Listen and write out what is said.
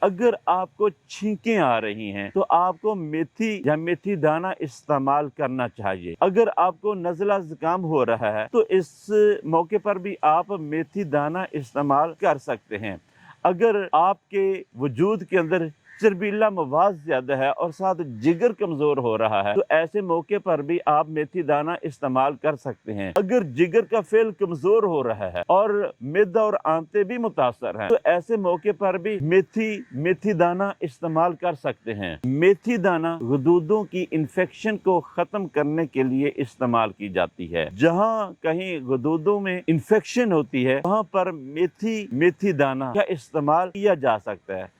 अगर आपको छींकें आ रही हैं तो आपको मेथी या मेथी दाना इस्तेमाल करना चाहिए। अगर आपको नज़ला ज़ुकाम हो रहा है तो इस मौके पर भी आप मेथी दाना इस्तेमाल कर सकते हैं। अगर आपके वजूद के अंदर चर्बीला मवाद ज़्यादा है और साथ जिगर कमज़ोर हो रहा है तो ऐसे मौके पर भी आप मेथी दाना इस्तेमाल कर सकते हैं। अगर जिगर का फ़ेल कमज़ोर हो रहा है और मैदा और आंतें भी मुतासर हैं तो ऐसे मौके पर भी मेथी दाना इस्तेमाल कर सकते हैं। मेथी दाना गुदूदों की इन्फेक्शन को ख़त्म करने के लिए इस्तेमाल की जाती है। जहाँ कहीं गुदूदों में इन्फेक्शन होती है वहाँ पर मेथी दाना का इस्तेमाल किया जा सकता है।